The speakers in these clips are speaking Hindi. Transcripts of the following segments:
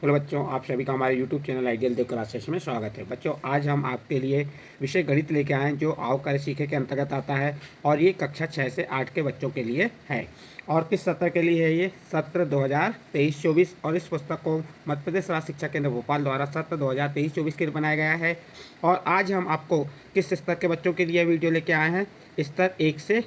हेलो बच्चों, आप सभी का हमारे YouTube चैनल आइडियल देव क्लासेस में स्वागत है। बच्चों, आज हम आपके लिए विषय गणित लेके आए हैं जो आओ करे सीखे के अंतर्गत आता है और ये कक्षा 6 से 8 के बच्चों के लिए है। और किस सत्र के लिए है? ये सत्र 2023-24 और इस पुस्तक को मध्य प्रदेश राज्य शिक्षा केंद्र भोपाल द्वारा सत्र 2023-24 के लिए बनाया गया है। और आज हम आपको किस स्तर के बच्चों के लिए वीडियो लेके आए हैं? स्तर 1 से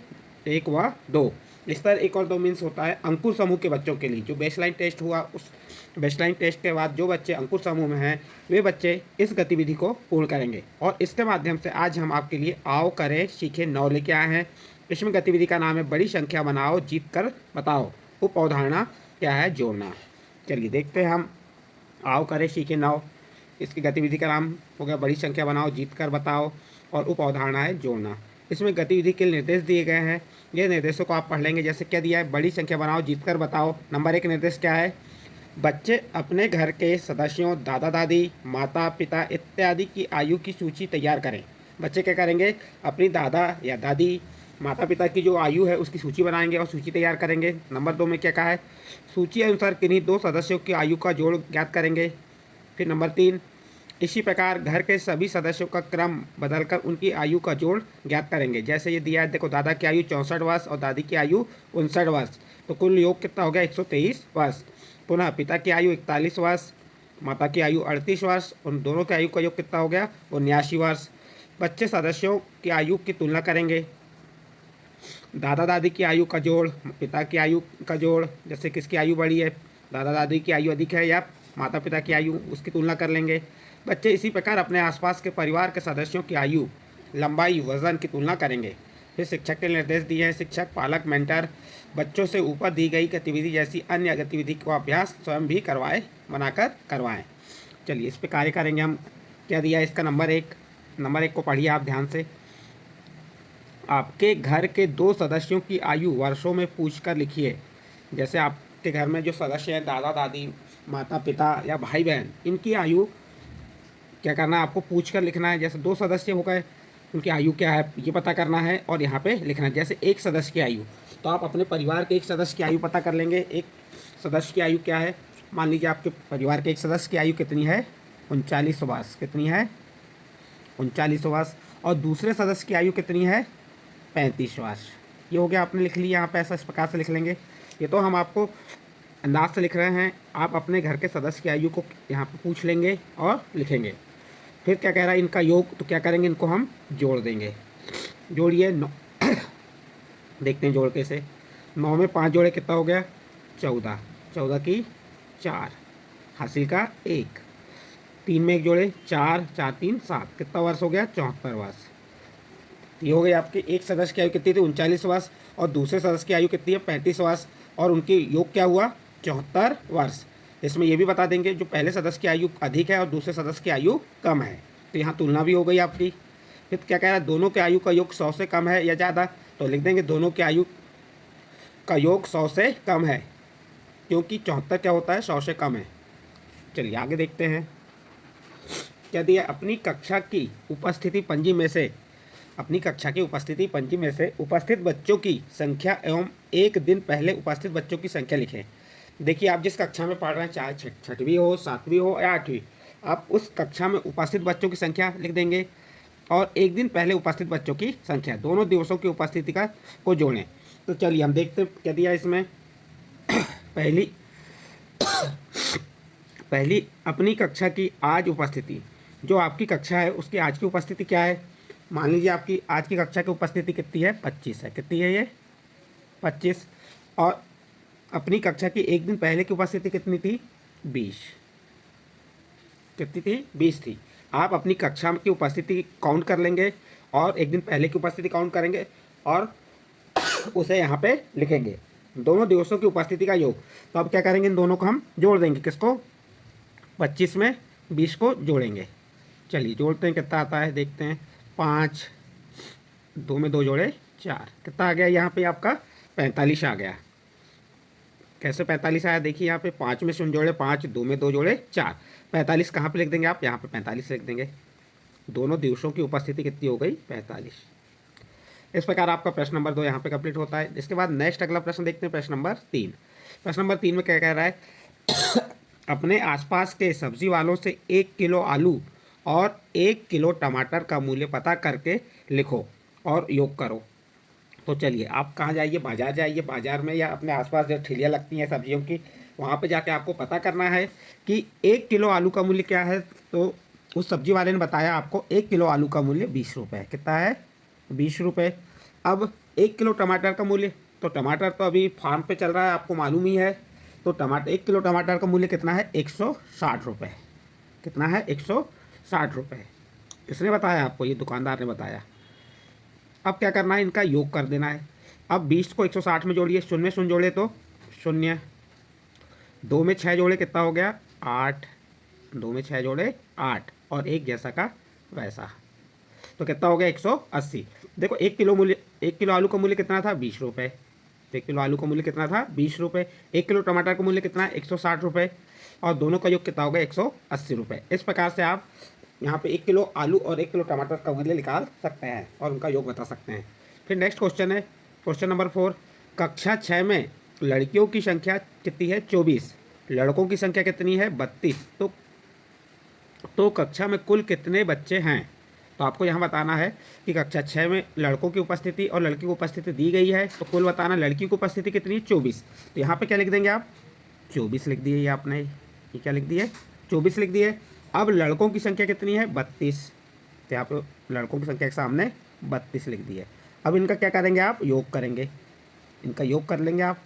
1 व 2। स्तर 1 और 2 मीन्स होता है अंकुर समूह के बच्चों के लिए। जो बेसलाइन टेस्ट हुआ, उस बेसलाइन टेस्ट के बाद जो बच्चे अंकुर समूह में हैं वे बच्चे इस गतिविधि को पूर्ण करेंगे। और इसके माध्यम से आज हम आपके लिए आओ करें सीखे 9 लेके आए हैं। इसमें गतिविधि का नाम है बड़ी संख्या बनाओ जीत कर बताओ। उप अवधारणा क्या है? जोड़ना। चलिए देखते हैं हम आओ करें सीखे 9। इसकी गतिविधि का नाम हो गया बड़ी संख्या बनाओ जीत कर बताओ और उप अवधारणा है जोड़ना। इसमें गतिविधि के निर्देश दिए गए हैं। ये निर्देशों को आप पढ़ लेंगे। जैसे क्या दिया है? बड़ी संख्या बनाओ जीत कर बताओ। नंबर 1 निर्देश क्या है? बच्चे अपने घर के सदस्यों, दादा दादी, माता पिता इत्यादि की आयु की सूची तैयार करें। बच्चे क्या करेंगे? अपनी दादा या दादी, माता पिता की जो आयु है उसकी सूची बनाएंगे और सूची तैयार करेंगे। नंबर 2 में क्या कहा है? सूची अनुसार किन्हीं 2 सदस्यों की आयु का जोड़ ज्ञात करेंगे। फिर नंबर 3, इसी प्रकार घर के सभी सदस्यों का क्रम बदलकर उनकी आयु का जोड़ ज्ञात करेंगे। जैसे ये दिया है, देखो दादा की आयु 64 वर्ष और दादी की आयु 59 वर्ष, तो कुल योग कितना हो गया? 123 वर्ष। पुनः पिता की आयु 41 वर्ष, माता की आयु 38 वर्ष, उन दोनों की आयु का योग कितना हो गया? 79 वर्ष। बच्चे सदस्यों की आयु की तुलना करेंगे। दादा दादी की आयु का जोड़, पिता की आयु का जोड़, जैसे किसकी आयु बड़ी है, दादा दादी की आयु अधिक है या माता पिता की आयु, उसकी तुलना कर लेंगे। बच्चे इसी प्रकार अपने आसपास के परिवार के सदस्यों की आयु, लंबाई, वजन की तुलना करेंगे। फिर शिक्षक के निर्देश दिए हैं। शिक्षक, पालक, मेंटर बच्चों से ऊपर दी गई गतिविधि जैसी अन्य गतिविधि का अभ्यास स्वयं भी बनाकर करवाएं। चलिए इस पर कार्य करेंगे हम। क्या दिया है? इसका नंबर 1 को पढ़िए आप ध्यान से। आपके घर के 2 सदस्यों की आयु वर्षों में पूछकर लिखिए। जैसे आपके घर में जो सदस्य हैं, दादा दादी, माता पिता या भाई बहन, इनकी आयु क्या करना है? आपको पूछ कर लिखना है। जैसे 2 सदस्य हो गए, उनकी आयु क्या है ये पता करना है और यहाँ पे लिखना है। जैसे एक सदस्य की आयु, तो आप अपने परिवार के एक सदस्य की आयु पता कर लेंगे। एक सदस्य की आयु क्या है? मान लीजिए आपके परिवार के एक सदस्य की आयु कितनी है? 39 वर्ष। कितनी है? 39 वर्ष। और दूसरे सदस्य की आयु कितनी है? 35 वर्ष। ये हो गया, आपने लिख लिया। यहाँ पे ऐसा इस प्रकार से लिख लेंगे। ये तो हम आपको अंदाज से लिख रहे हैं। आप अपने घर के सदस्य की आयु को यहाँ पे पूछ लेंगे और लिखेंगे। फिर क्या कह रहा है? इनका योग, तो क्या करेंगे? इनको हम जोड़ देंगे। जोड़िए 9। देखते हैं जोड़ कैसे। 9 में 5 जोड़े कितना हो गया? 14। 14 की 4, हासिल का 1। 3 में 1 जोड़े 4, 4 3 7, कितना वर्ष हो गया? 74 वर्ष। ये हो गई आपके एक सदस्य की आयु कितनी थी? 39 वर्ष। और दूसरे सदस्य की आयु कितनी है? 35 वर्ष। और उनकी योग क्या हुआ? 74 वर्ष। इसमें ये भी बता देंगे जो पहले सदस्य की आयु अधिक है और दूसरे सदस्य की आयु कम है, तो यहाँ तुलना भी हो गई आपकी। फिर क्या कह रहा है? दोनों के आयु का योग 100 से कम है या ज़्यादा, तो लिख देंगे दोनों के आयु का योग 100 से कम है, क्योंकि 74 क्या होता है? 100 से कम है। चलिए आगे देखते हैं। क्या दिया? अपनी कक्षा की उपस्थिति पंजी में से उपस्थित बच्चों की संख्या एवं एक दिन पहले उपस्थित बच्चों की संख्या लिखें। देखिए, आप जिस कक्षा में पढ़ रहे हैं, चाहे छठवीं हो, 7वीं हो या 8वीं, आप उस कक्षा में उपस्थित बच्चों की संख्या लिख देंगे और एक दिन पहले उपस्थित बच्चों की संख्या, दोनों दिवसों की उपस्थिति को जोड़ें। तो चलिए हम देखते हैं क्या दिया इसमें। पहली अपनी कक्षा की आज उपस्थिति, जो आपकी कक्षा है उसकी आज की उपस्थिति क्या है? मान लीजिए आपकी आज की कक्षा की उपस्थिति कितनी है? 25 है। कितनी है ये? 25। और अपनी कक्षा की एक दिन पहले की उपस्थिति कितनी थी? 20। कितनी थी? 20 थी। आप अपनी कक्षा की उपस्थिति काउंट कर लेंगे और एक दिन पहले की उपस्थिति काउंट करेंगे और उसे यहाँ पे लिखेंगे, दोनों दिवसों की उपस्थिति का योग। तो अब क्या करेंगे? इन दोनों को हम जोड़ देंगे। किसको? 25 में 20 को जोड़ेंगे। चलिए जोड़ते हैं, कितना आता है देखते हैं। 5, 2 में 2 जोड़े 4, कितना आ गया यहाँ पे? आपका 45 आ गया। कैसे 45 आया? देखिए यहाँ पे 5 में 0 जोड़े 5, 2 में 2 जोड़े 4, 45 कहाँ पे लिख देंगे आप? यहाँ पे 45 लिख देंगे। दोनों दिवसों की उपस्थिति कितनी हो गई? 45। इस प्रकार आपका प्रश्न नंबर 2 यहाँ पे कंप्लीट होता है। इसके बाद नेक्स्ट अगला प्रश्न देखते हैं, प्रश्न नंबर 3। प्रश्न नंबर 3 में क्या कह रहा है? अपने आसपास के सब्जी वालों से 1 किलो आलू और 1 किलो टमाटर का मूल्य पता करके लिखो और योग करो। तो चलिए, आप कहाँ जाइए, बाज़ार जाइए, बाज़ार में या अपने आसपास जो ठेलियाँ लगती हैं सब्जियों की, वहाँ पे जाके आपको पता करना है कि 1 किलो आलू का मूल्य क्या है। तो उस सब्जी वाले ने बताया आपको 1 किलो आलू का मूल्य 20 रुपये है। कितना है? 20 रुपये। अब 1 किलो टमाटर का मूल्य, तो टमाटर तो अभी फार्म पे चल रहा है, आपको मालूम ही है। तो टमाटर 1 किलो टमाटर का मूल्य कितना है? 160 रुपये। कितना है? 160 रुपये। किसने बताया आपको? ये दुकानदार ने बताया। अब क्या करना है? इनका योग कर देना है। अब 20 को 160 में जोड़िए, शून्य में शून्य जोड़े तो शून्य, 2 में 6 जोड़े कितना हो गया? 8। 2 में 6 जोड़े 8, और एक जैसा का वैसा, तो कितना हो गया? 180। देखो 1 किलो आलू का मूल्य कितना था? 20 रुपये। 1 किलो आलू का मूल्य कितना था? 20 रुपये। 1 किलो टमाटर का मूल्य कितना है? 160 रुपये। और दोनों का योग कितना हो गया? 180 रुपये। इस प्रकार से आप यहाँ पे 1 किलो आलू और 1 किलो टमाटर का मूल्य निकाल सकते हैं और उनका योग बता सकते हैं। फिर नेक्स्ट क्वेश्चन है, क्वेश्चन नंबर 4। कक्षा 6 में लड़कियों की संख्या कितनी है? 24। लड़कों की संख्या कितनी है? 32। तो कक्षा में कुल कितने बच्चे हैं? तो आपको यहाँ बताना है कि कक्षा 6 में लड़कों की उपस्थिति और लड़की की उपस्थिति दी गई है, तो कुल बताना। लड़की की उपस्थिति कितनी है? 24। तो यहाँ पे क्या लिख देंगे आप? 24 लिख दिए। ये आपने ये क्या लिख दिए? 24 लिख दिए। अब लड़कों की संख्या कितनी है? 32। तो यहाँ पे लड़कों की संख्या के सामने 32 लिख दिए। अब इनका क्या करेंगे आप? योग करेंगे। इनका योग कर लेंगे आप।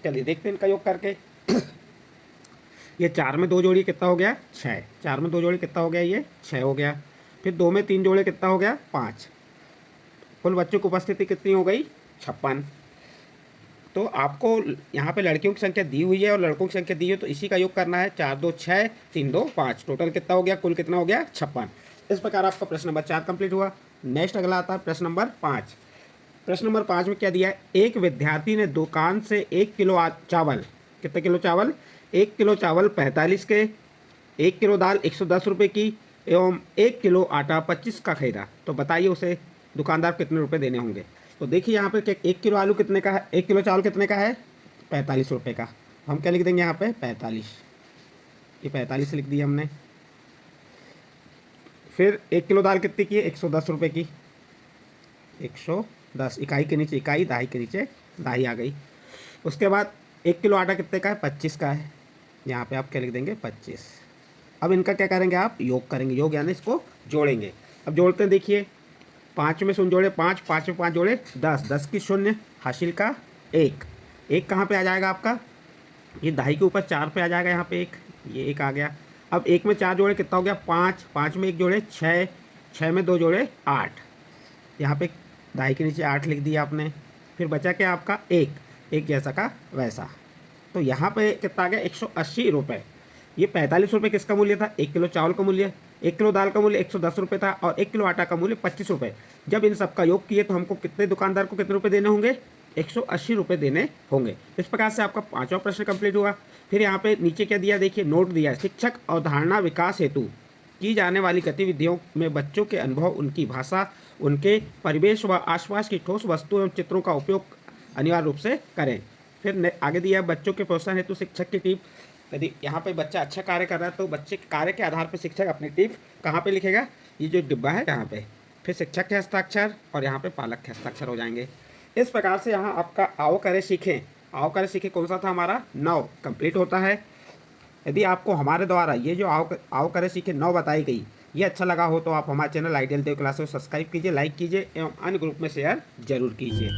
चलिए देखते हैं इनका योग करके। ये 4 में 2 जोड़ी कितना हो गया? 6। 4 में 2 जोड़ी कितना हो गया? ये 6 हो गया। फिर 2 में 3 जोड़े कितना हो गया? 5। कुल बच्चों की उपस्थिति कितनी हो गई? 56। तो आपको यहाँ पे लड़कियों की संख्या दी हुई है और लड़कों की संख्या दी है, तो इसी का योग करना है। 4 2 6, 3 2 5, टोटल कितना हो गया? कुल कितना हो गया? 56। इस प्रकार आपका प्रश्न नंबर 4 कंप्लीट हुआ। नेक्स्ट अगला आता है प्रश्न नंबर 5। प्रश्न नंबर 5 में क्या दिया है? एक विद्यार्थी ने दुकान से 1 किलो चावल, कितने किलो चावल? 1 किलो चावल 45 के, 1 किलो दाल 110 रुपये की एवं 1 किलो आटा 25 का खरीदा। तो बताइए उसे दुकानदार कितने रुपए देने होंगे? तो देखिए यहाँ पे 1 किलो आलू कितने का है? 1 किलो चावल कितने का है? 45 रुपये का। हम क्या लिख देंगे यहाँ पे? 45। ये 45 लिख दिया हमने। फिर 1 किलो दाल कितनी की है? 110 रुपये की। 110, इकाई के नीचे इकाई, दहाई के नीचे दहाई आ गई। उसके बाद 1 किलो आटा कितने का है? 25 का है। यहाँ पे आप क्या लिख देंगे? 25। अब इनका क्या करेंगे आप? योग करेंगे। योग यानी इसको जोड़ेंगे। अब जोड़ते हैं, देखिए 5 में शून्य जोड़े 5, 5 में 5 जोड़े 10, 10 की शून्य, हासिल का 1। 1 कहाँ पे आ जाएगा आपका? ये दहाई के ऊपर 4 पे आ जाएगा। यहाँ पे 1, ये 1 आ गया। अब 1 में 4 जोड़े कितना हो गया? 5, 5 में 1 जोड़े 6, 6 में 2 जोड़े 8। यहाँ पे दहाई के नीचे 8 लिख दिया आपने। फिर बचा क्या आपका? 1, एक जैसा का वैसा। तो यहाँ पे कितना आ गया? 180 रुपये। ये 45 रुपये किसका मूल्य था? 1 किलो चावल का मूल्य। 1 किलो दाल का मूल्य 110 रुपये था और 1 किलो आटा का मूल्य 25 रुपये। जब इन सब का योग किए तो हमको कितने दुकानदार को कितने रुपए देने होंगे? 180 रुपये देने होंगे। इस प्रकार से आपका 5वां प्रश्न कंप्लीट हुआ। फिर यहाँ पे नीचे क्या दिया? देखिए नोट दिया है, शिक्षक अवधारणा विकास हेतु की जाने वाली गतिविधियों में बच्चों के अनुभव, उनकी भाषा, उनके परिवेश व आसपास की ठोस वस्तुओं एवं चित्रों का उपयोग अनिवार्य रूप से करें। फिर आगे दिया है बच्चों के प्रोत्साहन हेतु शिक्षक की टिप। यदि यहाँ पे बच्चा अच्छा कार्य कर रहा है तो बच्चे के कार्य के आधार पर शिक्षक अपनी टिप कहाँ पे लिखेगा? ये जो डिब्बा है यहाँ पे। फिर शिक्षक के हस्ताक्षर और यहाँ पे पालक के हस्ताक्षर हो जाएंगे। इस प्रकार से यहाँ आपका आओ करे सीखें, आओ करे सीखें कौन सा था हमारा? 9 कंप्लीट होता है। यदि आपको हमारे द्वारा ये जो आओ करे सीखें 9 बताई गई ये अच्छा लगा हो तो आप हमारे चैनल आइडियल देव क्लासेस को सब्सक्राइब कीजिए, लाइक कीजिए एवं अन्य ग्रुप में शेयर जरूर कीजिए।